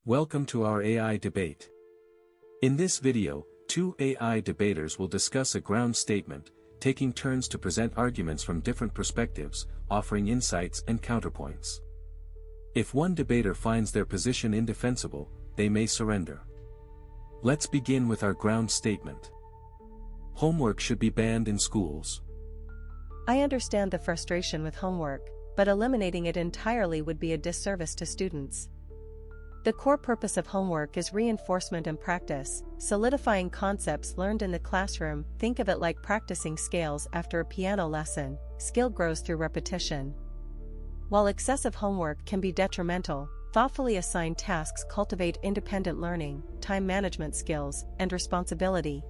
Welcome to our AI debate. In this video, two AI debaters will discuss a ground statement, taking turns to present arguments from different perspectives, offering insights and counterpoints. If one debater finds their position indefensible, they may surrender. Let's begin with our ground statement. Homework should be banned in schools. I understand the frustration with homework, but eliminating it entirely would be a disservice to students. The core purpose of homework is reinforcement and practice, solidifying concepts learned in the classroom. Think of it like practicing scales after a piano lesson. Skill grows through repetition. While excessive homework can be detrimental, thoughtfully assigned tasks cultivate independent learning, time management skills, and responsibility.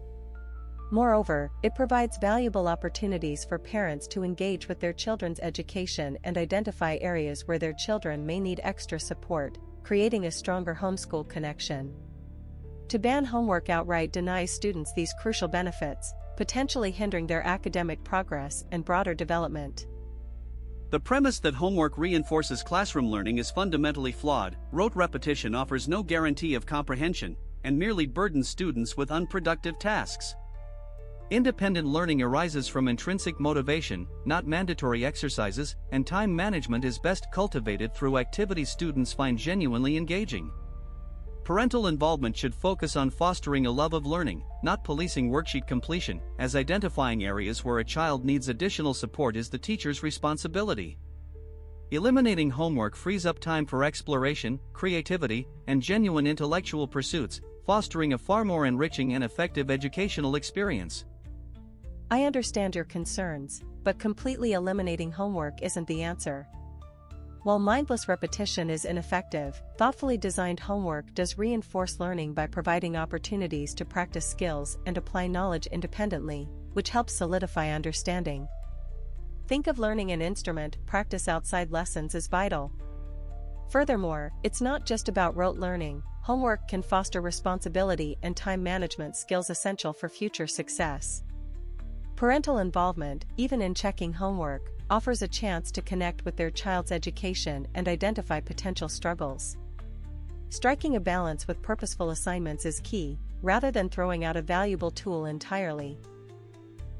Moreover, it provides valuable opportunities for parents to engage with their children's education and identify areas where their children may need extra support, creating a stronger homeschool connection. To ban homework outright denies students these crucial benefits, potentially hindering their academic progress and broader development. The premise that homework reinforces classroom learning is fundamentally flawed. Rote repetition offers no guarantee of comprehension, and merely burdens students with unproductive tasks. Independent learning arises from intrinsic motivation, not mandatory exercises, and time management is best cultivated through activities students find genuinely engaging. Parental involvement should focus on fostering a love of learning, not policing worksheet completion, as identifying areas where a child needs additional support is the teacher's responsibility. Eliminating homework frees up time for exploration, creativity, and genuine intellectual pursuits, fostering a far more enriching and effective educational experience. I understand your concerns, but completely eliminating homework isn't the answer. While mindless repetition is ineffective, thoughtfully designed homework does reinforce learning by providing opportunities to practice skills and apply knowledge independently, which helps solidify understanding. Think of learning an instrument. Practice outside lessons is vital. Furthermore, it's not just about rote learning. Homework can foster responsibility and time management skills essential for future success. Parental involvement, even in checking homework, offers a chance to connect with their child's education and identify potential struggles. Striking a balance with purposeful assignments is key, rather than throwing out a valuable tool entirely.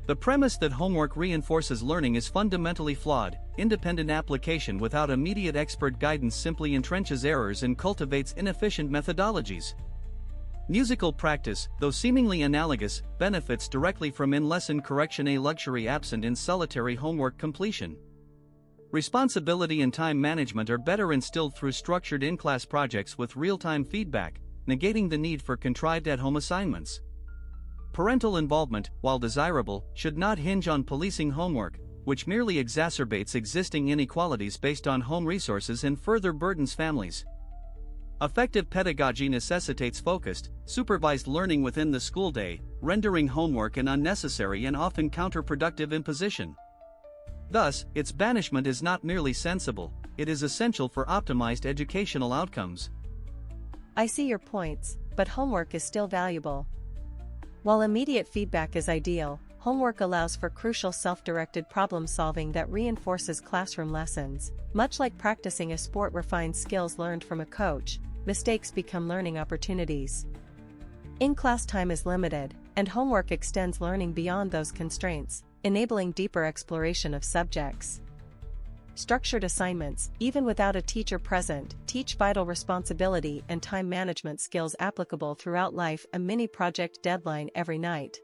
The premise that homework reinforces learning is fundamentally flawed. Independent application without immediate expert guidance simply entrenches errors and cultivates inefficient methodologies. Musical practice, though seemingly analogous, benefits directly from in-lesson correction, a luxury absent in solitary homework completion. Responsibility and time management are better instilled through structured in-class projects with real-time feedback, negating the need for contrived at-home assignments. Parental involvement, while desirable, should not hinge on policing homework, which merely exacerbates existing inequalities based on home resources and further burdens families. Effective pedagogy necessitates focused, supervised learning within the school day, rendering homework an unnecessary and often counterproductive imposition. Thus, its banishment is not merely sensible, it is essential for optimized educational outcomes. I see your points, but homework is still valuable. While immediate feedback is ideal, homework allows for crucial self-directed problem-solving that reinforces classroom lessons. Much like practicing a sport refines skills learned from a coach, mistakes become learning opportunities. In-class time is limited, and homework extends learning beyond those constraints, enabling deeper exploration of subjects. Structured assignments, even without a teacher present, teach vital responsibility and time management skills applicable throughout life. A mini-project deadline every night.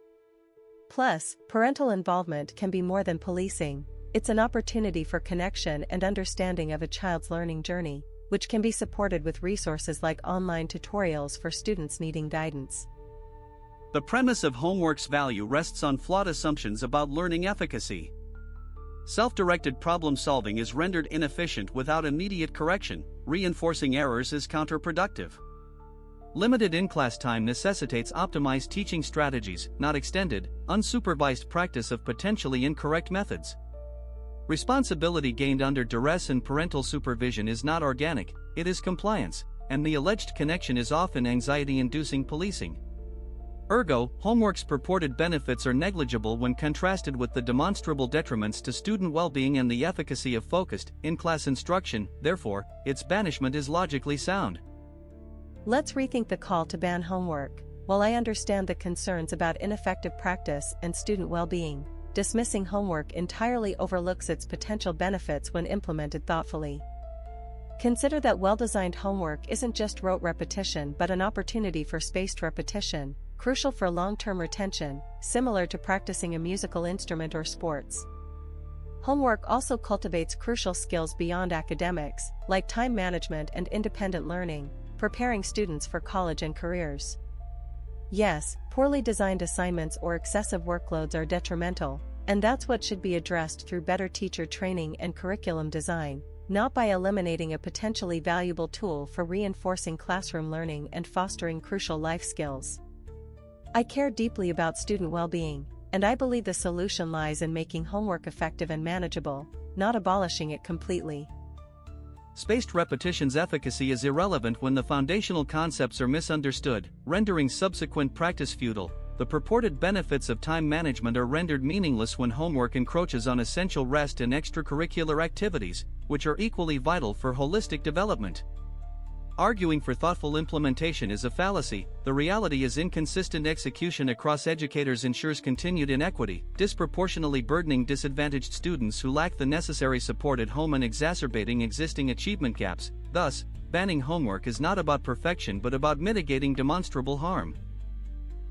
Plus, parental involvement can be more than policing. It's an opportunity for connection and understanding of a child's learning journey, which can be supported with resources like online tutorials for students needing guidance. The premise of homework's value rests on flawed assumptions about learning efficacy. Self-directed problem-solving is rendered inefficient without immediate correction. Reinforcing errors is counterproductive. Limited in-class time necessitates optimized teaching strategies, not extended, unsupervised practice of potentially incorrect methods. Responsibility gained under duress and parental supervision is not organic, it is compliance, and the alleged connection is often anxiety-inducing policing. Ergo, homework's purported benefits are negligible when contrasted with the demonstrable detriments to student well-being and the efficacy of focused, in-class instruction. Therefore, its banishment is logically sound. Let's rethink the call to ban homework. While I understand the concerns about ineffective practice and student well-being, dismissing homework entirely overlooks its potential benefits when implemented thoughtfully. Consider that well-designed homework isn't just rote repetition but an opportunity for spaced repetition, crucial for long-term retention, similar to practicing a musical instrument or sports. Homework also cultivates crucial skills beyond academics, like time management and independent learning, preparing students for college and careers. Yes, poorly designed assignments or excessive workloads are detrimental, and that's what should be addressed through better teacher training and curriculum design, not by eliminating a potentially valuable tool for reinforcing classroom learning and fostering crucial life skills. I care deeply about student well-being, and I believe the solution lies in making homework effective and manageable, not abolishing it completely. Spaced repetition's efficacy is irrelevant when the foundational concepts are misunderstood, rendering subsequent practice futile. The purported benefits of time management are rendered meaningless when homework encroaches on essential rest and extracurricular activities, which are equally vital for holistic development. Arguing for thoughtful implementation is a fallacy. The reality is inconsistent execution across educators ensures continued inequity, disproportionately burdening disadvantaged students who lack the necessary support at home and exacerbating existing achievement gaps. Thus, banning homework is not about perfection but about mitigating demonstrable harm.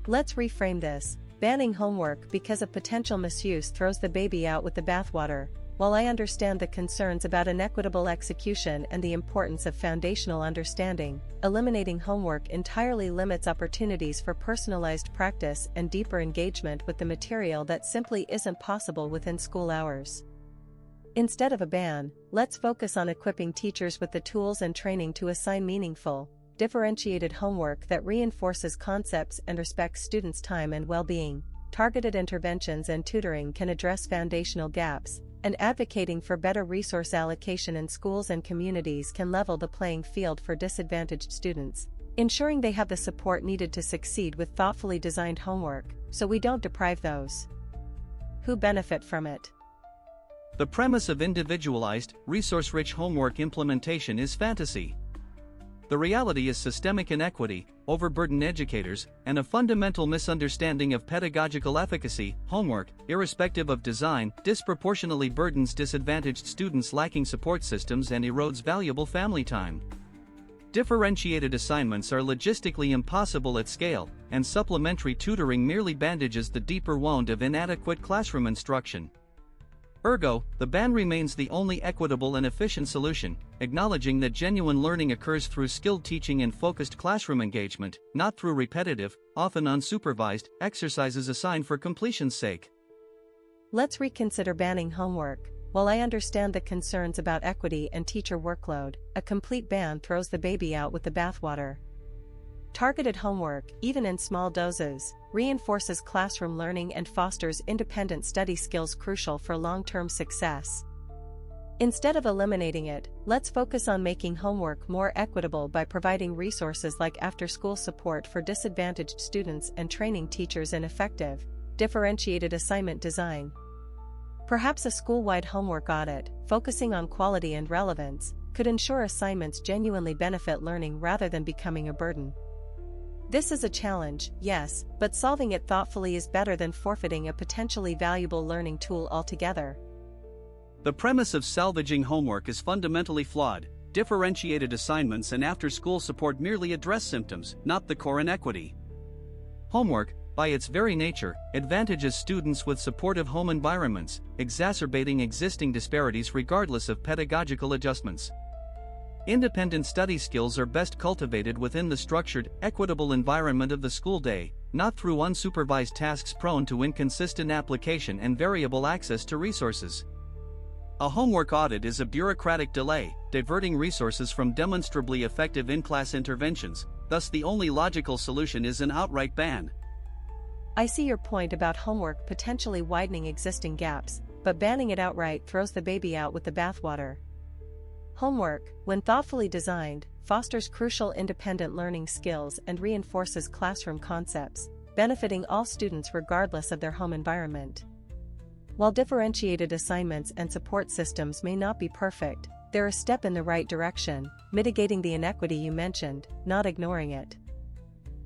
Let's reframe this. Banning homework because of potential misuse throws the baby out with the bathwater. While I understand the concerns about inequitable execution and the importance of foundational understanding, eliminating homework entirely limits opportunities for personalized practice and deeper engagement with the material that simply isn't possible within school hours. Instead of a ban, let's focus on equipping teachers with the tools and training to assign meaningful, differentiated homework that reinforces concepts and respects students' time and well-being. Targeted interventions and tutoring can address foundational gaps, and advocating for better resource allocation in schools and communities can level the playing field for disadvantaged students, ensuring they have the support needed to succeed with thoughtfully designed homework, so we don't deprive those who benefit from it. The premise of individualized, resource-rich homework implementation is fantasy. The reality is systemic inequity, overburdened educators, and a fundamental misunderstanding of pedagogical efficacy. Homework, irrespective of design, disproportionately burdens disadvantaged students lacking support systems and erodes valuable family time. Differentiated assignments are logistically impossible at scale, and supplementary tutoring merely bandages the deeper wound of inadequate classroom instruction. Ergo, the ban remains the only equitable and efficient solution, acknowledging that genuine learning occurs through skilled teaching and focused classroom engagement, not through repetitive, often unsupervised, exercises assigned for completion's sake. Let's reconsider banning homework. While I understand the concerns about equity and teacher workload, a complete ban throws the baby out with the bathwater. Targeted homework, even in small doses, reinforces classroom learning and fosters independent study skills crucial for long-term success. Instead of eliminating it, let's focus on making homework more equitable by providing resources like after-school support for disadvantaged students and training teachers in effective, differentiated assignment design. Perhaps a school-wide homework audit, focusing on quality and relevance, could ensure assignments genuinely benefit learning rather than becoming a burden. This is a challenge, yes, but solving it thoughtfully is better than forfeiting a potentially valuable learning tool altogether. The premise of salvaging homework is fundamentally flawed. Differentiated assignments and after-school support merely address symptoms, not the core inequity. Homework, by its very nature, advantages students with supportive home environments, exacerbating existing disparities regardless of pedagogical adjustments. Independent study skills are best cultivated within the structured, equitable environment of the school day, not through unsupervised tasks prone to inconsistent application and variable access to resources. A homework audit is a bureaucratic delay, diverting resources from demonstrably effective in-class interventions. Thus, the only logical solution is an outright ban. I see your point about homework potentially widening existing gaps, but banning it outright throws the baby out with the bathwater. Homework, when thoughtfully designed, fosters crucial independent learning skills and reinforces classroom concepts, benefiting all students regardless of their home environment. While differentiated assignments and support systems may not be perfect, they're a step in the right direction, mitigating the inequity you mentioned, not ignoring it.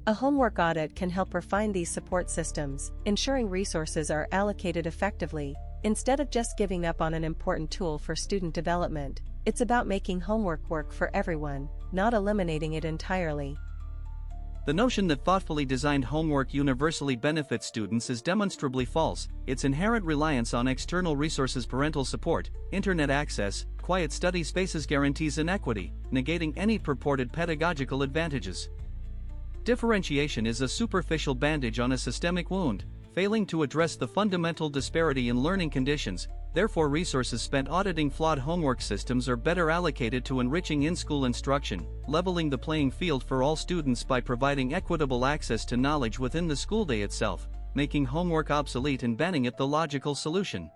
A homework audit can help refine these support systems, ensuring resources are allocated effectively. Instead of just giving up on an important tool for student development, it's about making homework work for everyone, not eliminating it entirely. The notion that thoughtfully designed homework universally benefits students is demonstrably false. Its inherent reliance on external resources, parental support, internet access, quiet study spaces guarantees inequity, negating any purported pedagogical advantages. Differentiation is a superficial bandage on a systemic wound, failing to address the fundamental disparity in learning conditions. Therefore, resources spent auditing flawed homework systems are better allocated to enriching in-school instruction, leveling the playing field for all students by providing equitable access to knowledge within the school day itself, making homework obsolete and banning it the logical solution.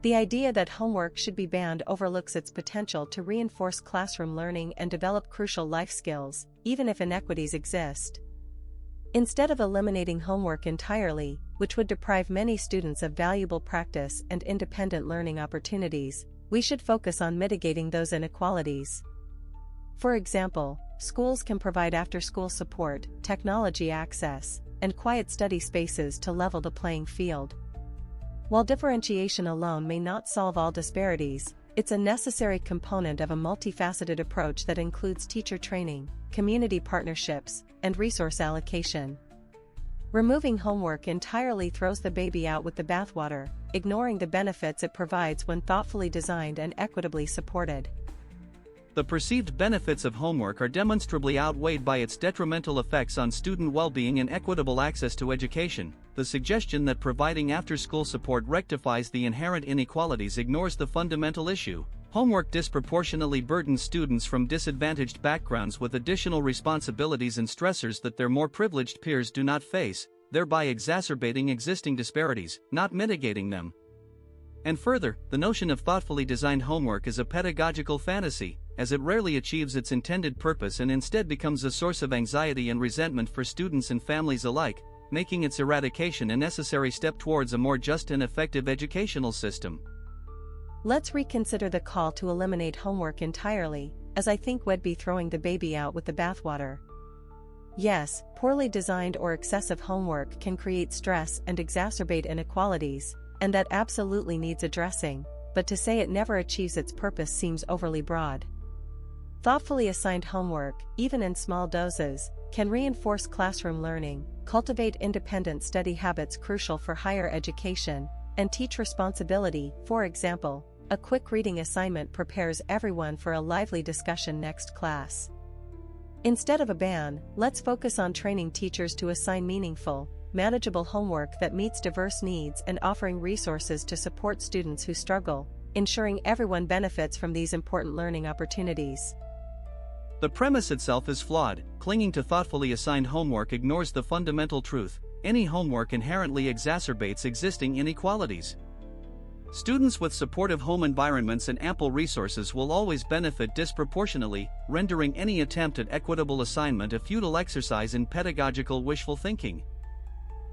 The idea that homework should be banned overlooks its potential to reinforce classroom learning and develop crucial life skills, even if inequities exist. Instead of eliminating homework entirely, which would deprive many students of valuable practice and independent learning opportunities, we should focus on mitigating those inequalities. For example, schools can provide after-school support, technology access, and quiet study spaces to level the playing field. While differentiation alone may not solve all disparities, it's a necessary component of a multifaceted approach that includes teacher training, community partnerships, and resource allocation. Removing homework entirely throws the baby out with the bathwater, ignoring the benefits it provides when thoughtfully designed and equitably supported. The perceived benefits of homework are demonstrably outweighed by its detrimental effects on student well-being and equitable access to education. The suggestion that providing after-school support rectifies the inherent inequalities ignores the fundamental issue. Homework disproportionately burdens students from disadvantaged backgrounds with additional responsibilities and stressors that their more privileged peers do not face, thereby exacerbating existing disparities, not mitigating them. And further, the notion of thoughtfully designed homework is a pedagogical fantasy, as it rarely achieves its intended purpose and instead becomes a source of anxiety and resentment for students and families alike, making its eradication a necessary step towards a more just and effective educational system. Let's reconsider the call to eliminate homework entirely, as I think we'd be throwing the baby out with the bathwater. Yes, poorly designed or excessive homework can create stress and exacerbate inequalities, and that absolutely needs addressing, but to say it never achieves its purpose seems overly broad. Thoughtfully assigned homework, even in small doses, can reinforce classroom learning, cultivate independent study habits crucial for higher education, and teach responsibility. For example, a quick reading assignment prepares everyone for a lively discussion next class. Instead of a ban, let's focus on training teachers to assign meaningful, manageable homework that meets diverse needs and offering resources to support students who struggle, ensuring everyone benefits from these important learning opportunities. The premise itself is flawed. Clinging to thoughtfully assigned homework ignores the fundamental truth: any homework inherently exacerbates existing inequalities. Students with supportive home environments and ample resources will always benefit disproportionately, rendering any attempt at equitable assignment a futile exercise in pedagogical wishful thinking.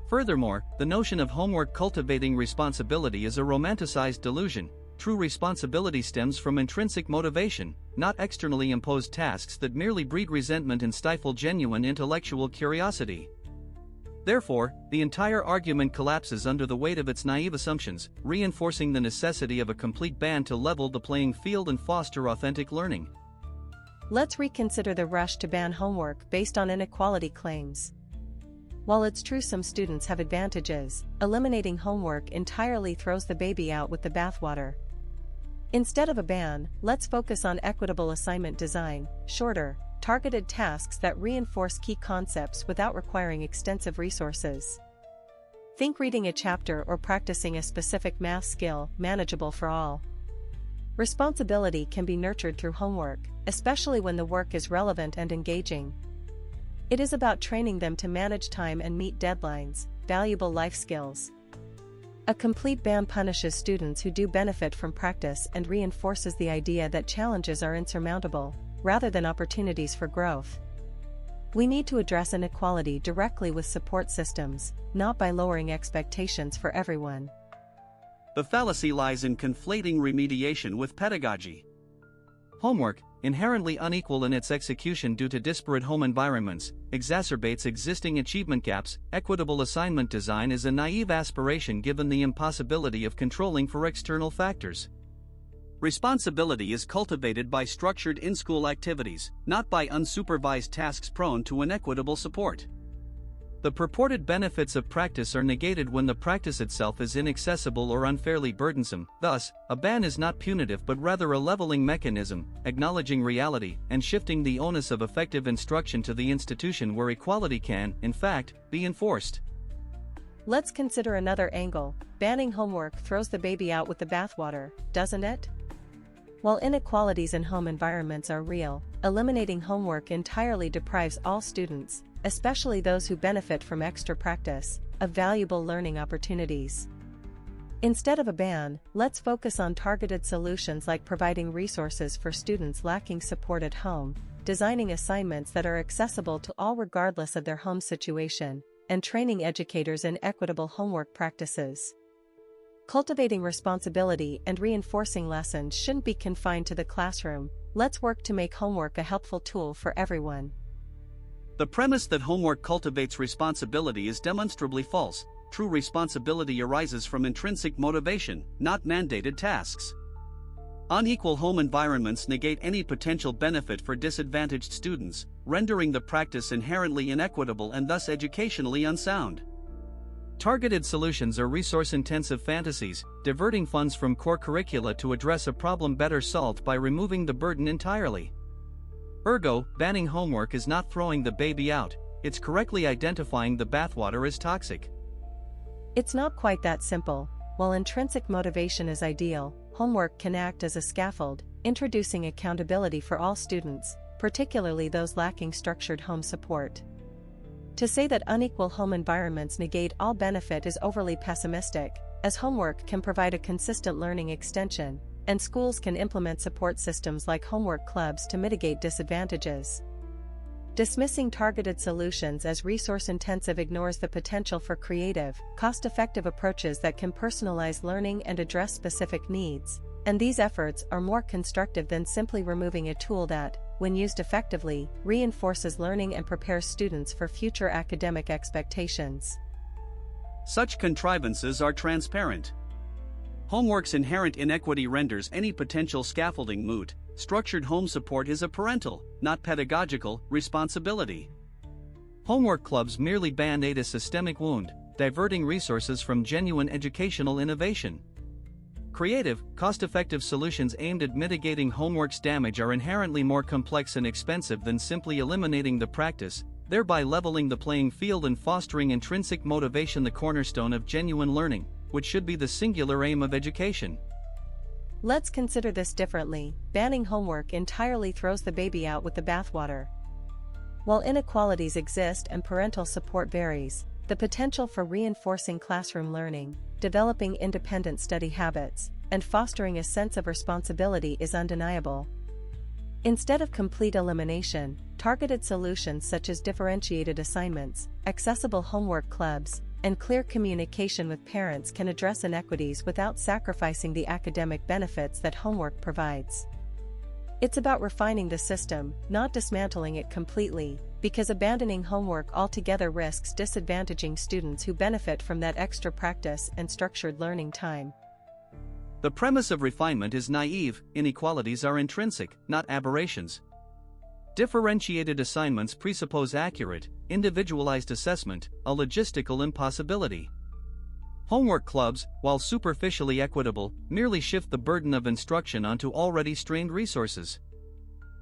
Furthermore, the notion of homework cultivating responsibility is a romanticized delusion. True responsibility stems from intrinsic motivation, not externally imposed tasks that merely breed resentment and stifle genuine intellectual curiosity. Therefore, the entire argument collapses under the weight of its naive assumptions, reinforcing the necessity of a complete ban to level the playing field and foster authentic learning. Let's reconsider the rush to ban homework based on inequality claims. While it's true some students have advantages, eliminating homework entirely throws the baby out with the bathwater. Instead of a ban, let's focus on equitable assignment design, shorter, targeted tasks that reinforce key concepts without requiring extensive resources. Think reading a chapter or practicing a specific math skill, manageable for all. Responsibility can be nurtured through homework, especially when the work is relevant and engaging. It is about training them to manage time and meet deadlines, valuable life skills. A complete ban punishes students who do benefit from practice and reinforces the idea that challenges are insurmountable, rather than opportunities for growth. We need to address inequality directly with support systems, not by lowering expectations for everyone. The fallacy lies in conflating remediation with pedagogy. Homework, inherently unequal in its execution due to disparate home environments, exacerbates existing achievement gaps. Equitable assignment design is a naive aspiration given the impossibility of controlling for external factors. Responsibility is cultivated by structured in-school activities, not by unsupervised tasks prone to inequitable support. The purported benefits of practice are negated when the practice itself is inaccessible or unfairly burdensome. Thus, a ban is not punitive but rather a leveling mechanism, acknowledging reality and shifting the onus of effective instruction to the institution where equality can, in fact, be enforced. Let's consider another angle. Banning homework throws the baby out with the bathwater, doesn't it? While inequalities in home environments are real, eliminating homework entirely deprives all students, especially those who benefit from extra practice, of valuable learning opportunities. Instead of a ban, let's focus on targeted solutions like providing resources for students lacking support at home, designing assignments that are accessible to all regardless of their home situation, and training educators in equitable homework practices. Cultivating responsibility and reinforcing lessons shouldn't be confined to the classroom. Let's work to make homework a helpful tool for everyone. The premise that homework cultivates responsibility is demonstrably false. True responsibility arises from intrinsic motivation, not mandated tasks. Unequal home environments negate any potential benefit for disadvantaged students, rendering the practice inherently inequitable and thus educationally unsound. Targeted solutions are resource-intensive fantasies, diverting funds from core curricula to address a problem better solved by removing the burden entirely. Ergo, banning homework is not throwing the baby out, it's correctly identifying the bathwater as toxic. It's not quite that simple. While intrinsic motivation is ideal, homework can act as a scaffold, introducing accountability for all students, particularly those lacking structured home support. To say that unequal home environments negate all benefit is overly pessimistic, as homework can provide a consistent learning extension, and schools can implement support systems like homework clubs to mitigate disadvantages. Dismissing targeted solutions as resource-intensive ignores the potential for creative, cost-effective approaches that can personalize learning and address specific needs, and these efforts are more constructive than simply removing a tool that, when used effectively, reinforces learning and prepares students for future academic expectations. Such contrivances are transparent. Homework's inherent inequity renders any potential scaffolding moot. Structured home support is a parental, not pedagogical, responsibility. Homework clubs merely band-aid a systemic wound, diverting resources from genuine educational innovation. Creative, cost-effective solutions aimed at mitigating homework's damage are inherently more complex and expensive than simply eliminating the practice, thereby leveling the playing field and fostering intrinsic motivation, the cornerstone of genuine learning, which should be the singular aim of education. Let's consider this differently. Banning homework entirely throws the baby out with the bathwater. While inequalities exist and parental support varies, the potential for reinforcing classroom learning, developing independent study habits, and fostering a sense of responsibility is undeniable. Instead of complete elimination, targeted solutions such as differentiated assignments, accessible homework clubs, and clear communication with parents can address inequities without sacrificing the academic benefits that homework provides. It's about refining the system, not dismantling it completely, because abandoning homework altogether risks disadvantaging students who benefit from that extra practice and structured learning time. The premise of refinement is naive. Inequalities are intrinsic, not aberrations. Differentiated assignments presuppose accurate, individualized assessment, a logistical impossibility. Homework clubs, while superficially equitable, merely shift the burden of instruction onto already strained resources.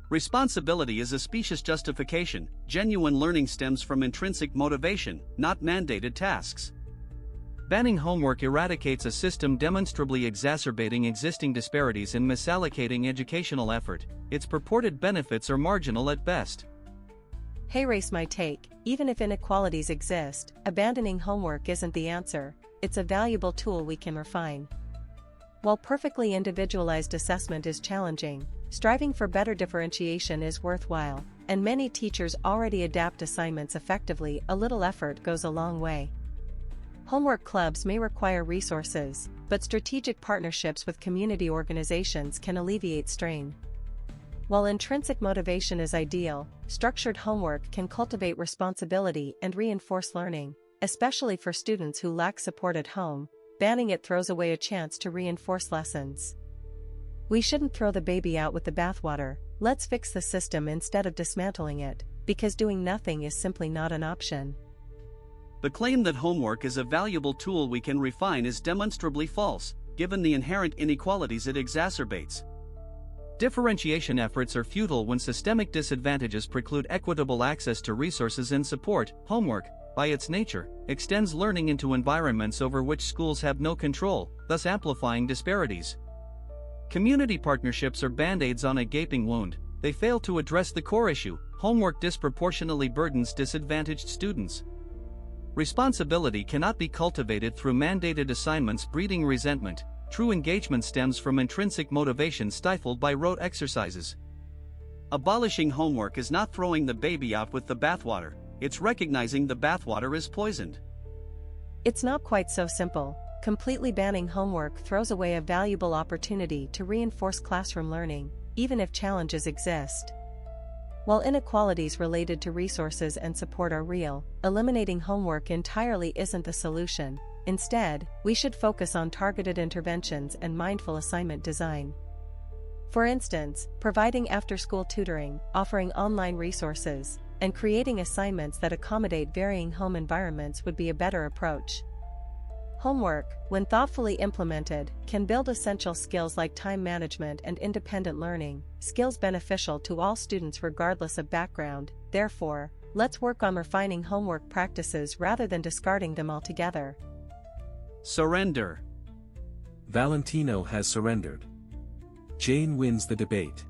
Responsibility is a specious justification. Genuine learning stems from intrinsic motivation, not mandated tasks. Banning homework eradicates a system demonstrably exacerbating existing disparities and misallocating educational effort. Its purported benefits are marginal at best. Hey, race my take. Even if inequalities exist, abandoning homework isn't the answer. It's a valuable tool we can refine. While perfectly individualized assessment is challenging, striving for better differentiation is worthwhile, and many teachers already adapt assignments effectively. A little effort goes a long way. Homework clubs may require resources, but strategic partnerships with community organizations can alleviate strain. While intrinsic motivation is ideal, structured homework can cultivate responsibility and reinforce learning, especially for students who lack support at home. Banning it throws away a chance to reinforce lessons. We shouldn't throw the baby out with the bathwater. Let's fix the system instead of dismantling it, because doing nothing is simply not an option. The claim that homework is a valuable tool we can refine is demonstrably false, given the inherent inequalities it exacerbates. Differentiation efforts are futile when systemic disadvantages preclude equitable access to resources and support. Homework, by its nature, extends learning into environments over which schools have no control, thus amplifying disparities. Community partnerships are band-aids on a gaping wound. They fail to address the core issue. Homework disproportionately burdens disadvantaged students. Responsibility cannot be cultivated through mandated assignments breeding resentment. True engagement stems from intrinsic motivation stifled by rote exercises. Abolishing homework is not throwing the baby out with the bathwater, it's recognizing the bathwater is poisoned. It's not quite so simple. Completely banning homework throws away a valuable opportunity to reinforce classroom learning, even if challenges exist. While inequalities related to resources and support are real, eliminating homework entirely isn't the solution. Instead, we should focus on targeted interventions and mindful assignment design. For instance, providing after-school tutoring, offering online resources, and creating assignments that accommodate varying home environments would be a better approach. Homework, when thoughtfully implemented, can build essential skills like time management and independent learning, skills beneficial to all students regardless of background. Therefore, let's work on refining homework practices rather than discarding them altogether. Surrender. Valentino has surrendered. Jane wins the debate.